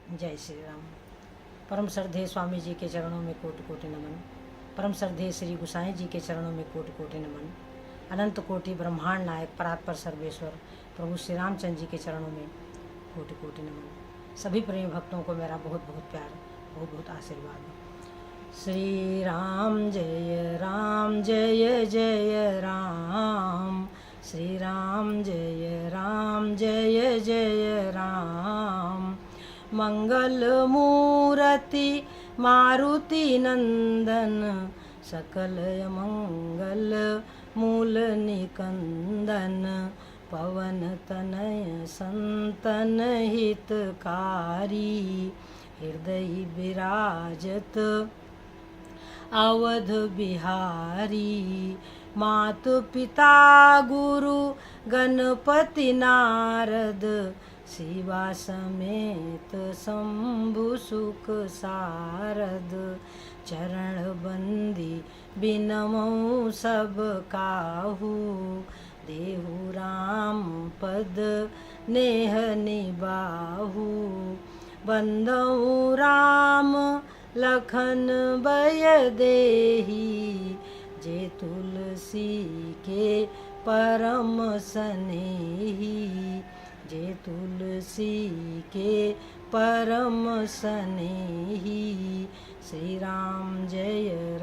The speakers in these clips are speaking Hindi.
जय श्री राम। परम श्रद्धेय स्वामी जी के चरणों में कोटि कोटि नमन। परम श्रद्धेय श्री गोसाई जी के चरणों में कोटि कोटि नमन। अनंत कोटि ब्रह्मांड नायक परात्पर सर्वेश्वर प्रभु श्री रामचंद्र जी के चरणों में कोटि कोटि नमन। सभी प्रेमी भक्तों को मेरा बहुत बहुत प्यार, बहुत बहुत आशीर्वाद। श्री राम जय जय राम। श्री राम जय जय राम। मंगल मूर्ति मारुति नंदन, सकल मंगल मूल निकंदन। पवन तनय संतन हितकारी, हृदय विराजत अवध बिहारी। मात पिता गुरु गणपति नारद, शिवा समेत शंभु सुख सारद। चरण बंदी बिनमौ सब काहू, देहु राम पद नेह निबाहु। बंदौ राम लखन बय देही, जे तुलसी के परम सनेही। जे तुलसी के परम सनेही। श्री राम जय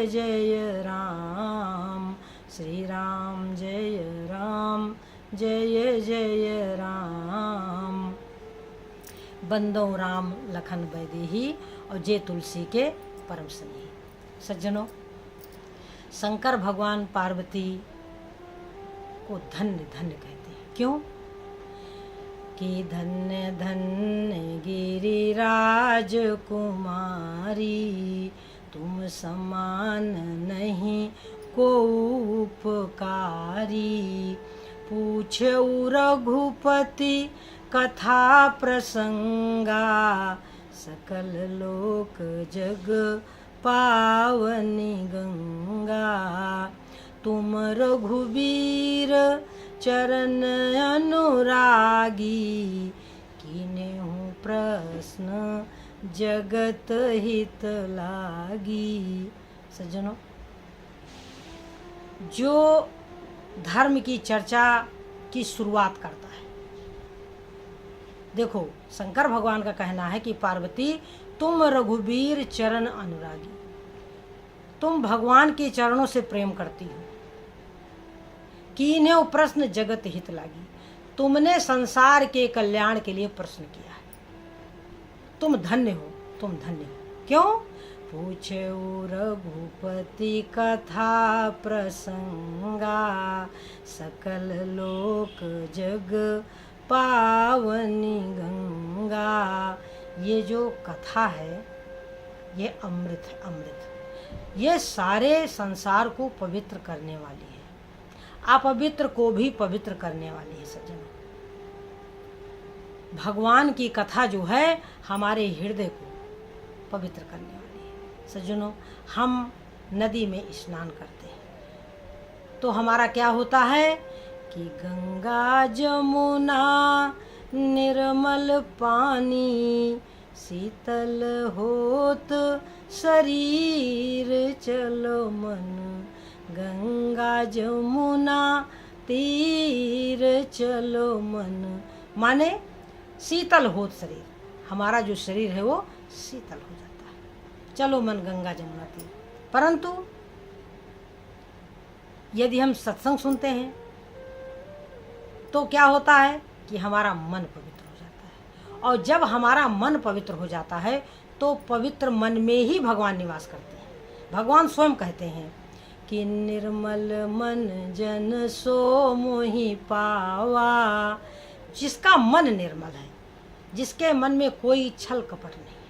जय राम। श्री राम जय जय राम। बंदो राम लखन बैदेही, और जे तुलसी के परम स्नेही। सज्जनों, शंकर भगवान पार्वती को धन्य धन्य कहते हैं। क्यों? कि धन्य धन्य गिरिराज कुमारी, तुम समान नहीं को उपकारी। पूछऊ रघुपति कथा प्रसंगा, सकल लोक जग पावनी गंगा। तुम रघुबीर चरण अनुरागी, कीन्हु प्रश्न जगत हित लागी। सज्जनों, जो धर्म की चर्चा की शुरुआत करता है, देखो शंकर भगवान का कहना है कि पार्वती तुम रघुबीर चरण अनुरागी, तुम भगवान के चरणों से प्रेम करती हो। कीन्हु प्रश्न जगत हित लागी, तुमने संसार के कल्याण के लिए प्रश्न किया है। तुम धन्य हो, तुम धन्य हो। क्यों? पूछऊ रघुपति कथा प्रसंगा, सकल लोक जग पावनी गंगा। ये जो कथा है ये अमृत है, अमृत। ये सारे संसार को पवित्र करने वाली है, अपवित्र को भी पवित्र करने वाली है। सज्जनों, भगवान की कथा जो है हमारे हृदय को पवित्र करने वाली है। सज्जनों, हम नदी में स्नान करते हैं तो हमारा क्या होता है कि गंगा जमुना निर्मल पानी, शीतल होत शरीर चलो मन। गंगा जमुना तीर चलो मन, माने शीतल होत शरीर, हमारा जो शरीर है वो शीतल हो जाता है। चलो मन गंगा जमुना तीर। परंतु यदि हम सत्संग सुनते हैं तो क्या होता है कि हमारा मन पवित्र हो जाता है, और जब हमारा मन पवित्र हो जाता है तो पवित्र मन में ही भगवान निवास करते हैं। भगवान स्वयं कहते हैं कि निर्मल मन जन सो मोहि पावा। जिसका मन निर्मल है, जिसके मन में कोई छल कपट नहीं है,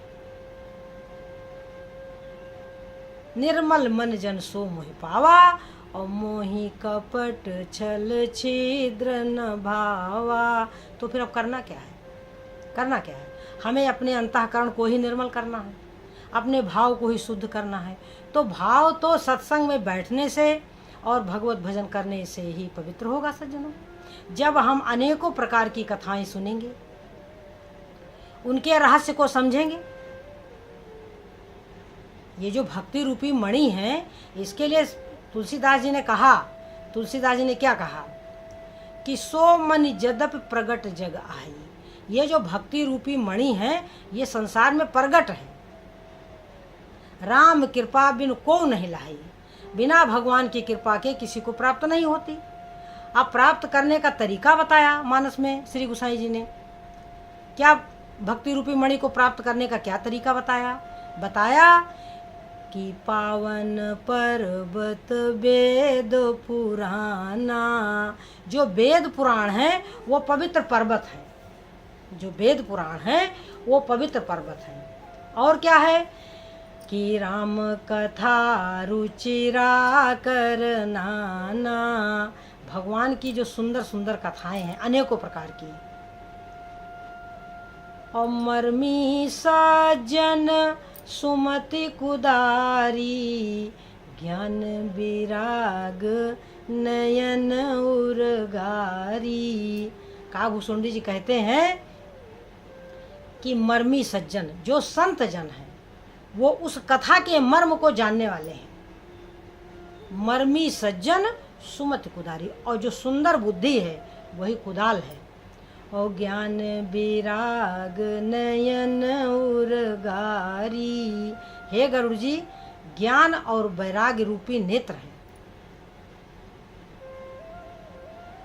निर्मल मन जन सो मोहि पावा, और मोहि कपट छल छिद्र न भावा। तो फिर अब करना क्या है? करना क्या है? हमें अपने अंतःकरण को ही निर्मल करना है, अपने भाव को ही शुद्ध करना है। तो भाव तो सत्संग में बैठने से और भगवत भजन करने से ही पवित्र होगा। सज्जनों, जब हम अनेकों प्रकार की कथाएं सुनेंगे उनके रहस्य को समझेंगे। ये जो भक्ति रूपी मणि है, इसके लिए तुलसीदास जी ने कहा, तुलसीदास जी ने क्या कहा कि सो मन जदप प्रगट जग आई। ये जो भक्ति रूपी मणि है, ये संसार में प्रगट है। राम कृपा बिन को नहीं लाई। बिना भगवान की कृपा के किसी को प्राप्त नहीं होती। अब प्राप्त करने का तरीका बताया मानस में श्री गोसाई जी ने। क्या भक्ति रूपी मणि को प्राप्त करने का क्या तरीका बताया? बताया कि पावन पर्वत वेद पुराना। जो वेद पुराण है वो पवित्र पर्वत है। जो वेद पुराण है वो पवित्र पर्वत है। और क्या है कि राम कथा रुचिरा कर नाना। भगवान की जो सुंदर सुंदर कथाएं हैं, अनेकों प्रकार की। और मर्मी सज्जन सुमति कुदारी, ज्ञान विराग नयन उर्गारी। कागभूषुंडी जी कहते हैं कि मर्मी सज्जन, जो संत जन है, वो उस कथा के मर्म को जानने वाले हैं। मर्मी सज्जन सुमति कुदारी, और जो सुंदर बुद्धि है वही कुदाल है। और ज्ञान विराग नयन उर्गारी। हे गरुड़ जी, ज्ञान और वैराग्य रूपी नेत्र हैं।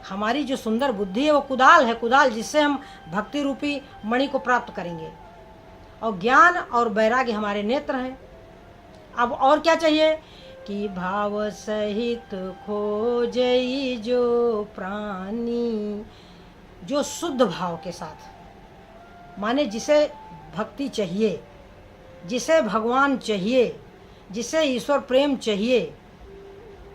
हमारी जो सुंदर बुद्धि है वो कुदाल है, कुदाल जिससे हम भक्ति रूपी मणि को प्राप्त करेंगे। और ज्ञान और वैराग्य हमारे नेत्र हैं। अब और क्या चाहिए कि भाव सहित खोजई जो प्राणी। जो शुद्ध भाव के साथ, माने जिसे भक्ति चाहिए, जिसे भगवान चाहिए, जिसे ईश्वर प्रेम चाहिए,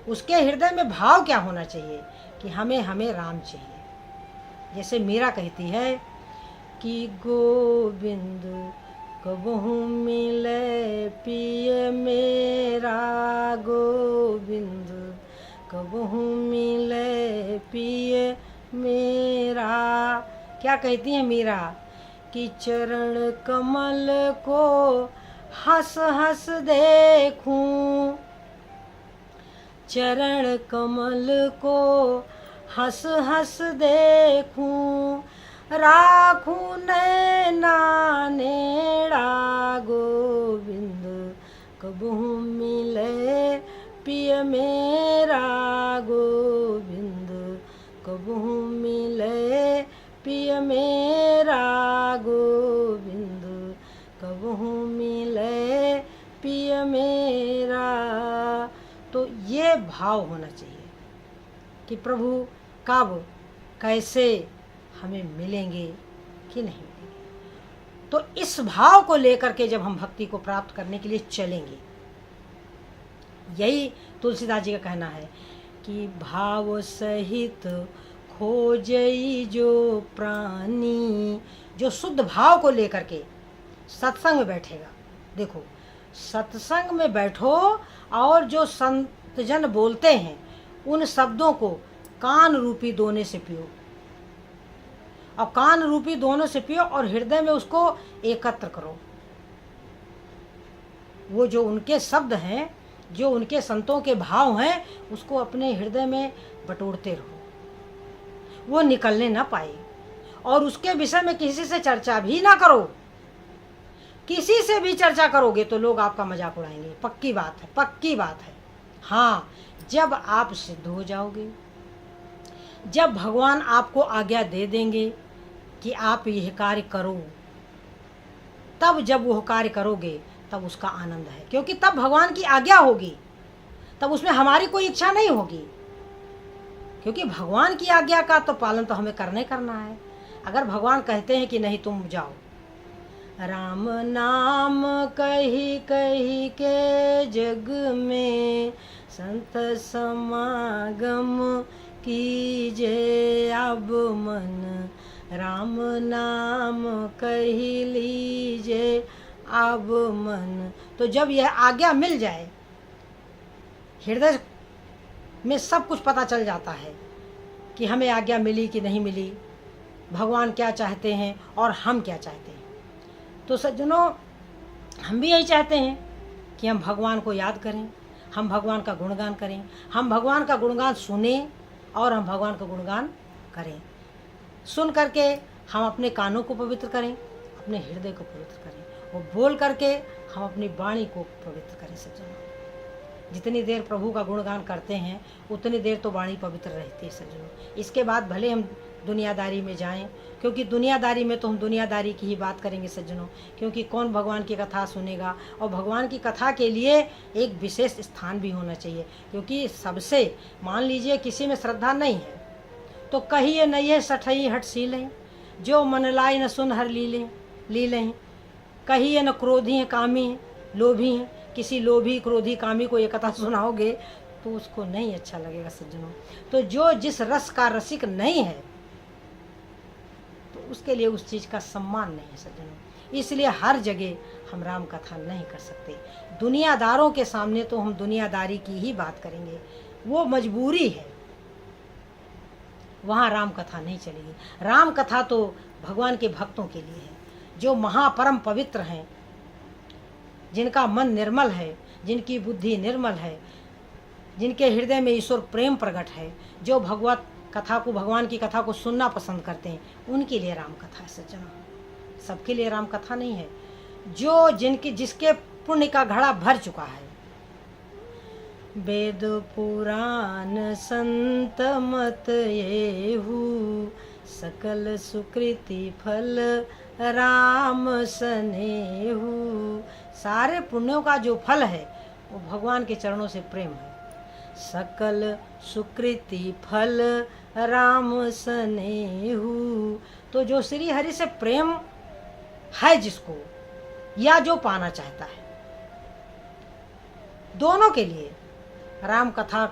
उसके हृदय में भाव क्या होना चाहिए कि हमें हमें राम चाहिए। जैसे मीरा कहती है कि गोविंद कबहू मिले पिय मेरा, गोविंद कबहू मिले पिय मेरा। क्या कहती है मीरा कि चरण कमल को हंस हंस देखूं, चरण कमल को हंस हंस देखूं, राखूं नैना नेड़ा, गोविंद कबहू मिले पिय मेरा, गोविंद कबहू मिले पिय मेरा, गोविंद कबहू मिले पिय मेरा। तो ये भाव होना चाहिए कि प्रभु कब कैसे हमें मिलेंगे कि नहीं मिलेंगे। तो इस भाव को लेकर के जब हम भक्ति को प्राप्त करने के लिए चलेंगे, यही तुलसीदास जी का कहना है कि भाव सहित खोजई जो प्राणी। जो शुद्ध भाव को लेकर के सत्संग में बैठेगा। देखो, सत्संग में बैठो और जो संत जन बोलते हैं उन शब्दों को कान रूपी दोने से पियो, और कान रूपी दोनों से पियो और हृदय में उसको एकत्र करो। वो जो उनके शब्द हैं, जो उनके संतों के भाव हैं, उसको अपने हृदय में बटोरते रहो, वो निकलने ना पाए। और उसके विषय में किसी से चर्चा भी ना करो। किसी से भी चर्चा करोगे तो लोग आपका मजाक उड़ाएंगे। पक्की बात है, पक्की बात है। हाँ, जब आप सिद्ध हो जाओगे, जब भगवान आपको आज्ञा दे देंगे कि आप यह कार्य करो, तब जब वह कार्य करोगे तब उसका आनंद है। क्योंकि तब भगवान की आज्ञा होगी, तब उसमें हमारी कोई इच्छा नहीं होगी। क्योंकि भगवान की आज्ञा का तो पालन तो हमें करना है। अगर भगवान कहते हैं कि नहीं तुम जाओ, राम नाम कही कही के जग में संत समागम कीजे अब मन, राम नाम कही लीजे अब मन। तो जब यह आज्ञा मिल जाए, हृदय में सब कुछ पता चल जाता है कि हमें आज्ञा मिली कि नहीं मिली, भगवान क्या चाहते हैं और हम क्या चाहते हैं, तो सज्जनों, हम भी यही चाहते हैं कि हम भगवान को याद करें, हम भगवान का गुणगान करें, हम भगवान का गुणगान सुने और हम भगवान का गुणगान करें। सुन करके हम अपने कानों को पवित्र करें, अपने हृदय को पवित्र करें और बोल करके हम अपनी वाणी को पवित्र करें। सज्जनों, जितनी देर प्रभु का गुणगान करते हैं उतनी देर तो वाणी पवित्र रहती है। सज्जनों, इसके बाद भले हम दुनियादारी में जाएं, क्योंकि दुनियादारी में तो हम दुनियादारी की ही बात करेंगे सज्जनों, क्योंकि कौन भगवान की कथा सुनेगा। और भगवान की कथा के लिए एक विशेष स्थान भी होना चाहिए, क्योंकि सबसे, मान लीजिए किसी में श्रद्धा नहीं है तो कहिए नहीं है सठई हट सीलें, जो मन लाई न सुन हर लीलें, कहिए न क्रोधी हैं कामी हैं लोभी हैं। किसी लोभी क्रोधी कामी को ये कथा सुनाओगे तो उसको नहीं अच्छा लगेगा सज्जनों। तो जो जिस रस का रसिक नहीं है तो उसके लिए उस चीज़ का सम्मान नहीं है सज्जनों। इसलिए हर जगह हम राम कथा नहीं कर सकते। दुनियादारों के सामने तो हम दुनियादारी की ही बात करेंगे, वो मजबूरी है, वहाँ राम कथा नहीं चलेगी। राम कथा तो भगवान के भक्तों के लिए है, जो महापरम पवित्र हैं, जिनका मन निर्मल है, जिनकी बुद्धि निर्मल है, जिनके हृदय में ईश्वर प्रेम प्रकट है, जो भगवत कथा को, भगवान की कथा को सुनना पसंद करते हैं, उनके लिए राम कथा है सज्जनों। सबके लिए राम कथा नहीं है। जो जिसके पुण्य का घड़ा भर चुका है, वेद पुराण संत मत येहू, सकल सुकृति फल राम सनेहू। सारे पुण्यों का जो फल है वो भगवान के चरणों से प्रेम है। सकल सुकृति फल राम सनेहू, तो जो श्री हरि से प्रेम है जिसको, या जो पाना चाहता है, दोनों के लिए राम कथा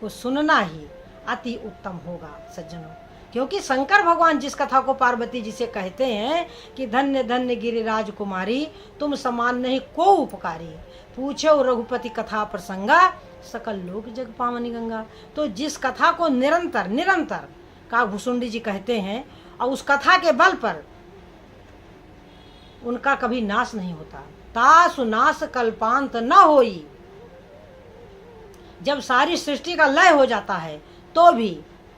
को सुनना ही अति उत्तम होगा सज्जनों। क्योंकि शंकर भगवान जिस कथा को पार्वती जी से कहते हैं कि धन्य धन्य गिरिराज कुमारी, तुम समान नहीं को उपकारी, पूछो रघुपति कथा प्रसंगा, सकल लोक जग पावनी गंगा। तो जिस कथा को निरंतर निरंतर का भुसुंडी जी कहते हैं और उस कथा के बल पर उनका कभी नाश नहीं होता, तासु नाश कल्पांत न होई। जब सारी सृष्टि का लय हो जाता है तो भी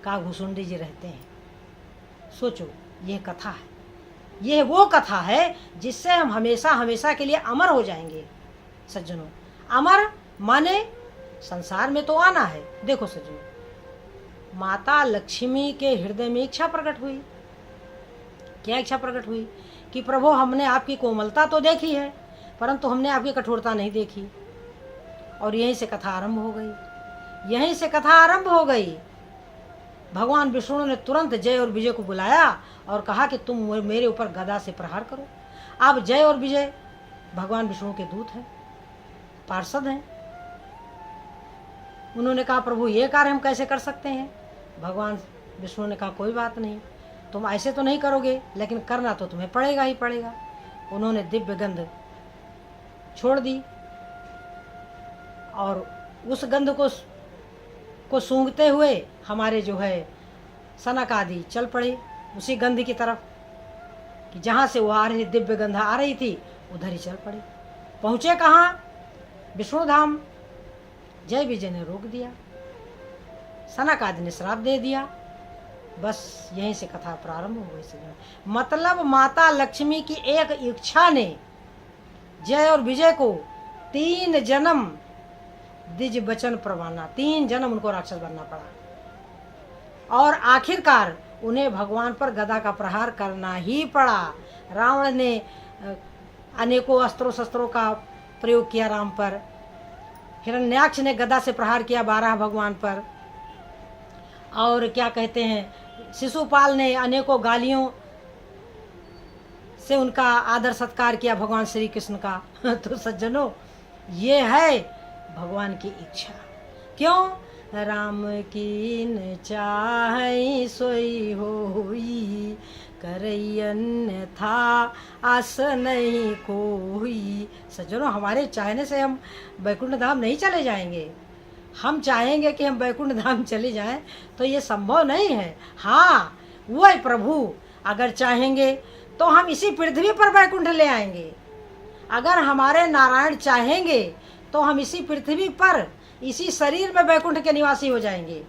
काघुसुंडी जी रहते हैं। सोचो, ये कथा है, ये वो कथा है जिससे हम हमेशा हमेशा के लिए अमर हो जाएंगे सज्जनों। अमर माने संसार में तो आना है। देखो सज्जनों, माता लक्ष्मी के हृदय में इच्छा प्रकट हुई। क्या इच्छा प्रकट हुई? कि प्रभु, हमने आपकी कोमलता तो देखी है परंतु हमने आपकी कठोरता नहीं देखी। और यहीं से कथा आरंभ हो गई, यहीं से कथा आरंभ हो गई। भगवान विष्णु ने तुरंत जय और विजय को बुलाया और कहा कि तुम मेरे ऊपर गदा से प्रहार करो। अब जय और विजय भगवान विष्णु के दूत हैं, पार्षद हैं। उन्होंने कहा, प्रभु ये कार्य हम कैसे कर सकते हैं? भगवान विष्णु ने कहा, कोई बात नहीं, तुम ऐसे तो नहीं करोगे लेकिन करना तो तुम्हें पड़ेगा ही पड़ेगा। उन्होंने दिव्य गंध छोड़ दी और उस गंध को सूंघते हुए हमारे जो है सनक आदि चल पड़े उसी गंध की तरफ, कि जहाँ से वो आ रही दिव्य गंध आ रही थी उधर ही चल पड़े। पहुँचे कहाँ? विष्णु धाम। जय विजय ने रोक दिया, सनक आदि ने श्राप दे दिया। बस यहीं से कथा प्रारंभ हो गई। मतलब माता लक्ष्मी की एक इच्छा ने जय और विजय को 3 जन्म द्विज वचन प्रवाना, 3 जन्म उनको राक्षस बनना पड़ा और आखिरकार उन्हें भगवान पर गदा का प्रहार करना ही पड़ा। रावण ने अनेकों अस्त्रों शस्त्रों का प्रयोग किया राम पर, हिरण्याक्ष ने गदा से प्रहार किया 12 भगवान पर, और क्या कहते हैं, शिशुपाल ने अनेकों गालियों से उनका आदर सत्कार किया भगवान श्री कृष्ण का। तो सज्जनों, ये है भगवान की इच्छा। क्यों? राम कीन चाहै सोई होई, करई अन्यथा आस नहीं कोई। सज्जनों, हमारे चाहने से हम वैकुंठ धाम नहीं चले जाएंगे। हम चाहेंगे कि हम वैकुंठ धाम चले जाएं तो ये संभव नहीं है। हाँ, वो प्रभु अगर चाहेंगे तो हम इसी पृथ्वी पर वैकुंठ ले आएंगे। अगर हमारे नारायण चाहेंगे तो हम इसी पृथ्वी पर इसी शरीर में वैकुंठ के निवासी हो जाएंगे।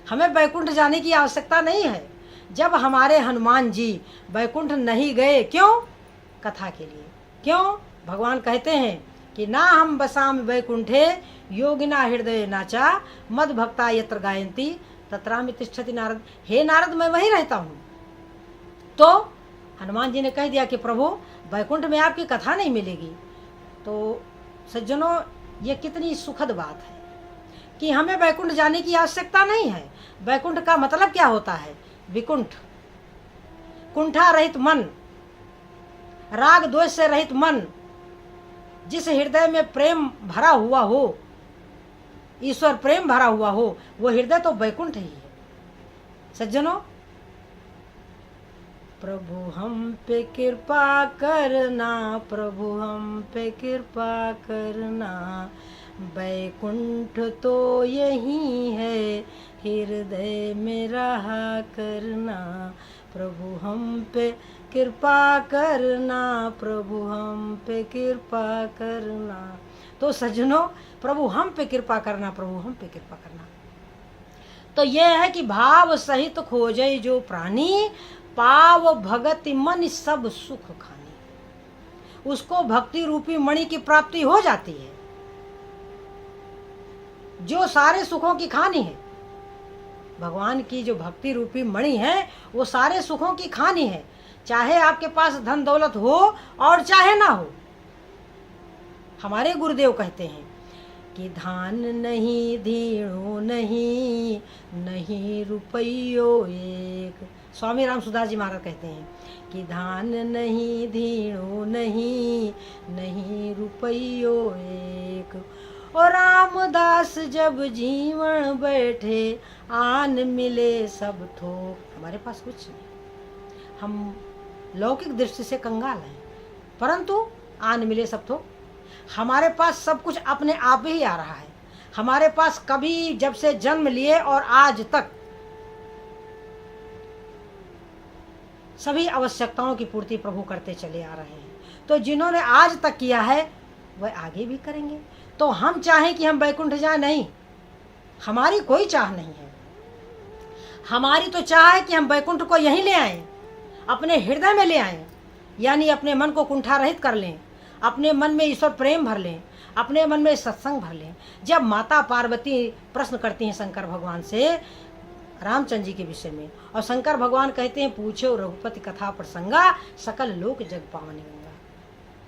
हमें वैकुंठ जाने की आवश्यकता नहीं है। जब हमारे हनुमान जी वैकुंठ नहीं गए, क्यों? कथा के लिए। क्यों? भगवान कहते हैं कि ना हम बसाम वैकुंठे योगिना हृदय नाचा मद भक्ता यत्र गायंती तत्रामि तिष्ठति नारद। हे नारद, मैं वहीं रहता हूँ। तो हनुमान जी ने कह दिया कि प्रभु वैकुंठ में आपकी कथा नहीं मिलेगी। तो सज्जनों, ये कितनी सुखद बात है कि हमें वैकुंठ जाने की आवश्यकता नहीं है। वैकुंठ का मतलब क्या होता है? विकुंठ, कुंठा रहित मन, राग द्वेष से रहित मन, जिस हृदय में प्रेम भरा हुआ हो, ईश्वर प्रेम भरा हुआ हो, वो हृदय तो वैकुंठ ही है। सज्जनों, प्रभु हम पे कृपा करना, प्रभु हम पे कृपा करना, वैकुंठ तो यही है, हृदय में रहा करना। प्रभु हम पे कृपा करना, प्रभु हम पे कृपा करना। तो सज्जनों, प्रभु हम पे कृपा करना, प्रभु हम पे कृपा करना। तो यह है कि भाव सहित खोजै जो प्राणी, पाव भगति मन सब सुख खानी। उसको भक्ति रूपी मणि की प्राप्ति हो जाती है, जो सारे सुखों की खानी है। भगवान की जो भक्ति रूपी मणि है, वो सारे सुखों की खानी है। चाहे आपके पास धन दौलत हो और चाहे ना हो। हमारे गुरुदेव कहते हैं कि धान नहीं धीणो नहीं, नहीं रुपयो एक। स्वामी राम सुदास जी महाराज कहते हैं कि धान नहीं धीणो नहीं, नहीं रुपयो एक। और रामदास जब जीवन बैठे, आन मिले सब थोक। हमारे पास कुछ नहीं, हम लौकिक दृष्टि से कंगाल हैं, परंतु आन मिले सब थोक। हमारे पास सब कुछ अपने आप ही आ रहा है। हमारे पास कभी, जब से जन्म लिए और आज तक, सभी आवश्यकताओं की पूर्ति प्रभु करते चले आ रहे हैं। तो जिन्होंने आज तक किया है वह आगे भी करेंगे। तो हम चाहें कि हम वैकुंठ जाए, नहीं, हमारी कोई चाह नहीं है। हमारी तो चाह है कि हम वैकुंठ को यहीं ले आएं, अपने हृदय में ले आएं, यानी अपने मन को कुंठा रहित कर लें, अपने मन में ईश्वर प्रेम भर लें, अपने मन में सत्संग भर लें। जब माता पार्वती प्रश्न करती हैं शंकर भगवान से रामचंद्र जी के विषय में, और शंकर भगवान कहते हैं पूछो रघुपति कथा प्रसंगा, सकल लोक जग पावनी गंगा।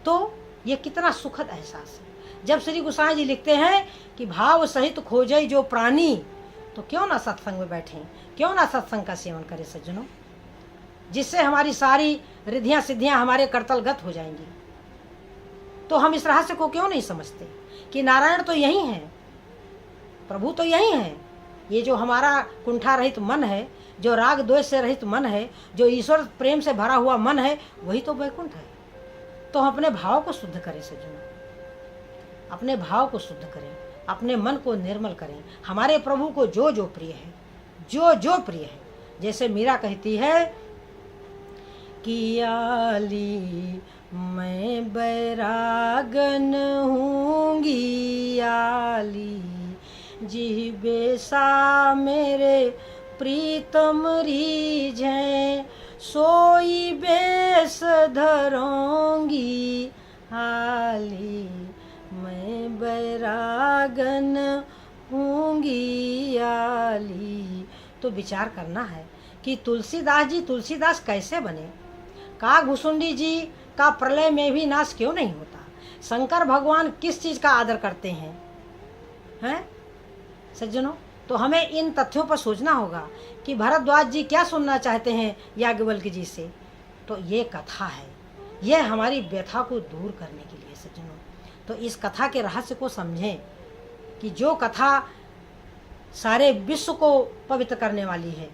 तो ये कितना सुखद एहसास है। जब श्री गोसाई जी लिखते हैं कि भाव सहित खोजै जो प्राणी, तो क्यों ना सत्संग में बैठें, क्यों ना सत्संग का सेवन करें सज्जनों, जिससे हमारी सारी रिद्धियां सिद्धियां हमारे करतलगत हो जाएंगी। तो हम इस रहस्य को क्यों नहीं समझते कि नारायण तो यही हैं, प्रभु तो यही हैं। ये जो हमारा कुंठा रहित मन है, जो राग द्वेष से रहित मन है, जो ईश्वर प्रेम से भरा हुआ मन है, वही तो वैकुंठ है। तो हम अपने भाव को शुद्ध करें सज्जनों, अपने भाव को शुद्ध करें, अपने मन को निर्मल करें। हमारे प्रभु को जो जो प्रिय है, जो जो प्रिय है, जैसे मीरा कहती है कि आली मैं बैरागन हूँगी, आली जिह्बे सा मेरे प्रीतम रीझें, सोई बेस धरूंगी, आली मैं बैरागन हूँगी, आली। तो विचार करना है कि तुलसीदास जी तुलसीदास कैसे बने, काकभूषुंडी जी का प्रलय में भी नाश क्यों नहीं होता, शंकर भगवान किस चीज का आदर करते हैं, हैं सज्जनों। तो हमें इन तथ्यों पर सोचना होगा कि भरद्वाज जी क्या सुनना चाहते हैं याज्ञवल्क्य जी से। तो ये कथा है, ये हमारी व्यथा को दूर करने के लिए सज्जनों। तो इस कथा के रहस्य को समझें कि जो कथा सारे विश्व को पवित्र करने वाली है,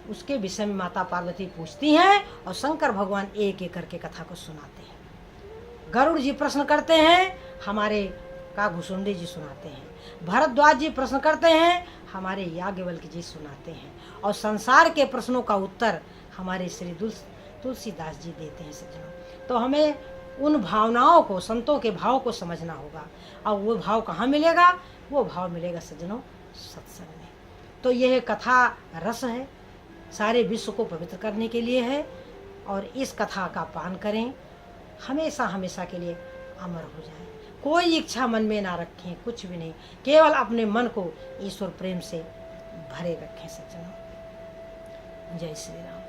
उसके विषय में माता पार्वती पूछती हैं और शंकर भगवान एक एक करके कथा को सुनाते हैं। गरुड़ जी प्रश्न करते हैं, हमारे काकभूषुंडी जी सुनाते हैं। भरद्वाज जी प्रश्न करते हैं, हमारे याज्ञवल्क्य जी सुनाते हैं। और संसार के प्रश्नों का उत्तर हमारे श्री तुलसीदास जी देते हैं सज्जनों। तो हमें उन भावनाओं को, संतों के भाव को समझना होगा। और वो भाव कहाँ मिलेगा? वो भाव मिलेगा सज्जनों सत्संग में। तो यह कथा रस है, सारे विश्व को पवित्र करने के लिए है। और इस कथा का पान करें, हमेशा हमेशा के लिए अमर हो जाए। कोई इच्छा मन में ना रखें, कुछ भी नहीं, केवल अपने मन को ईश्वर प्रेम से भरे रखें सज्जनों। जय श्री राम।